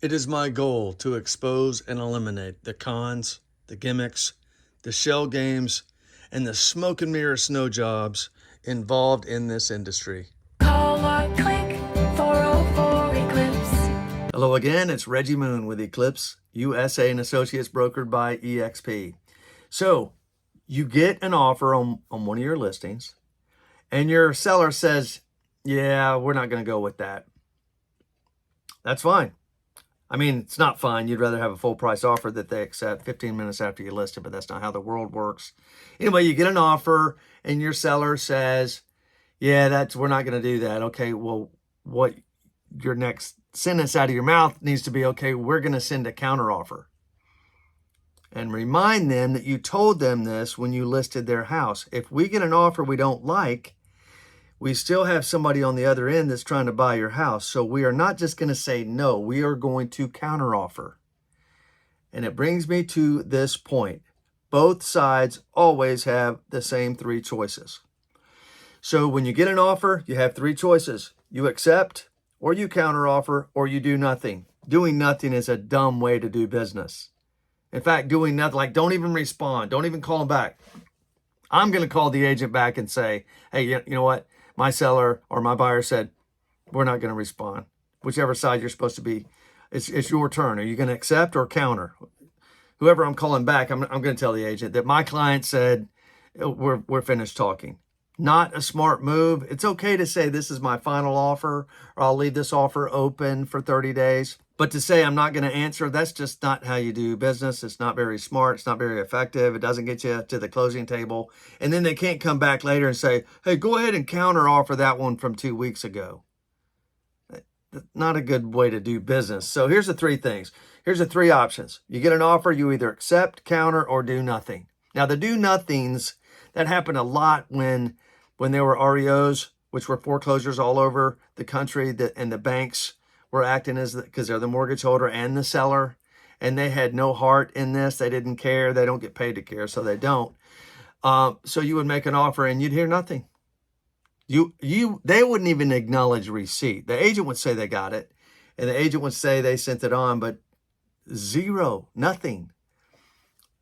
It is my goal to expose and eliminate the cons, the gimmicks, the shell games, and the smoke and mirror snow jobs involved in this industry. Call or click 404 Eclipse. Hello again, it's Reggie Moon with Eclipse USA and Associates, brokered by eXp. So you get an offer on one of your listings and your seller says, yeah, we're not going to go with that. That's fine. I mean, it's not fine. You'd rather have a full price offer that they accept 15 minutes after you list it, but that's not how the world works. Anyway, you get an offer and your seller says, yeah, we're not going to do that. Okay, well, what your next sentence out of your mouth needs to be, okay, we're going to send a counter offer. And remind them that you told them this when you listed their house. If we get an offer we don't like, we still have somebody on the other end that's trying to buy your house. So we are not just going to say no, we are going to counteroffer. And it brings me to this point. Both sides always have the same three choices. So when you get an offer, you have three choices. You accept, or you counteroffer, or you do nothing. Doing nothing is a dumb way to do business. In fact, doing nothing, like don't even respond. Don't even call them back. I'm going to call the agent back and say, hey, you know what? My seller or my buyer said, we're not going to respond. Whichever side you're supposed to be, it's your turn. Are you going to accept or counter? Whoever I'm calling back, I'm going to tell the agent that my client said, we're finished talking. Not a smart move. It's okay to say this is my final offer, or I'll leave this offer open for 30 days. But to say I'm not going to answer, that's just not how you do business. It's not very smart. It's not very effective. It doesn't get you to the closing table. And then they can't come back later and say, hey, go ahead and counter offer that one from 2 weeks ago. That's not a good way to do business. So here's the three things. Here's the three options. You get an offer, you either accept, counter, or do nothing. Now the do nothings, that happened a lot when there were REOs, which were foreclosures all over the country, and the banks were acting as, because they're the mortgage holder and the seller, and they had no heart in this. They didn't care. They don't get paid to care, so they don't. So you would make an offer and you'd hear nothing. They wouldn't even acknowledge receipt. The agent would say they got it, and the agent would say they sent it on, but zero, nothing.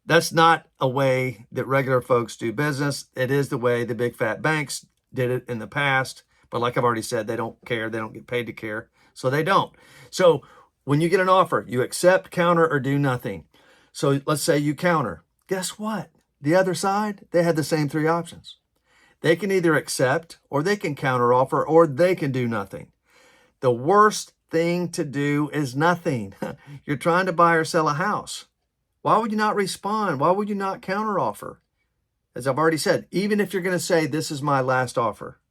That's not a way that regular folks do business. It is the way the big fat banks did it in the past. But like I've already said, they don't care. They don't get paid to care. So they don't. So when you get an offer, you accept, counter, or do nothing. So let's say you counter. Guess what? The other side, they had the same three options. They can either accept, or they can counter offer, or they can do nothing. The worst thing to do is nothing. You're trying to buy or sell a house. Why would you not respond? Why would you not counteroffer? As I've already said, even if you're going to say, this is my last offer,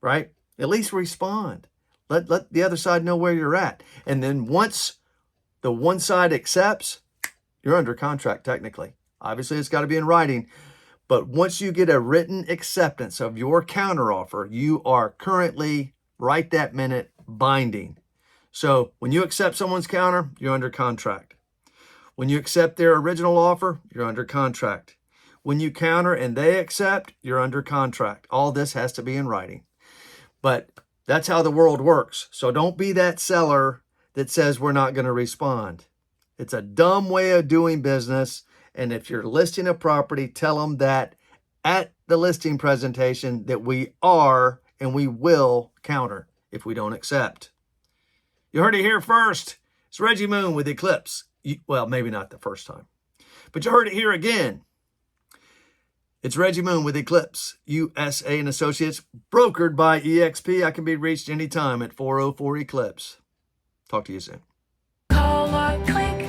right? At least respond. Let the other side know where you're at. And then once the one side accepts, you're under contract technically. Obviously, it's got to be in writing. But once you get a written acceptance of your counteroffer, you are currently, right that minute, binding. So when you accept someone's counter, you're under contract. When you accept their original offer, you're under contract. When you counter and they accept, you're under contract. All this has to be in writing. But that's how the world works. So don't be that seller that says we're not going to respond. It's a dumb way of doing business. And if you're listing a property, tell them that at the listing presentation that we are and we will counter if we don't accept. You heard it here first. It's Reggie Moon with Eclipse. Well, maybe not the first time, but you heard it here again. It's Reggie Moon with Eclipse USA and Associates, brokered by eXp. I can be reached anytime at 404 Eclipse. Talk to you soon. Call or click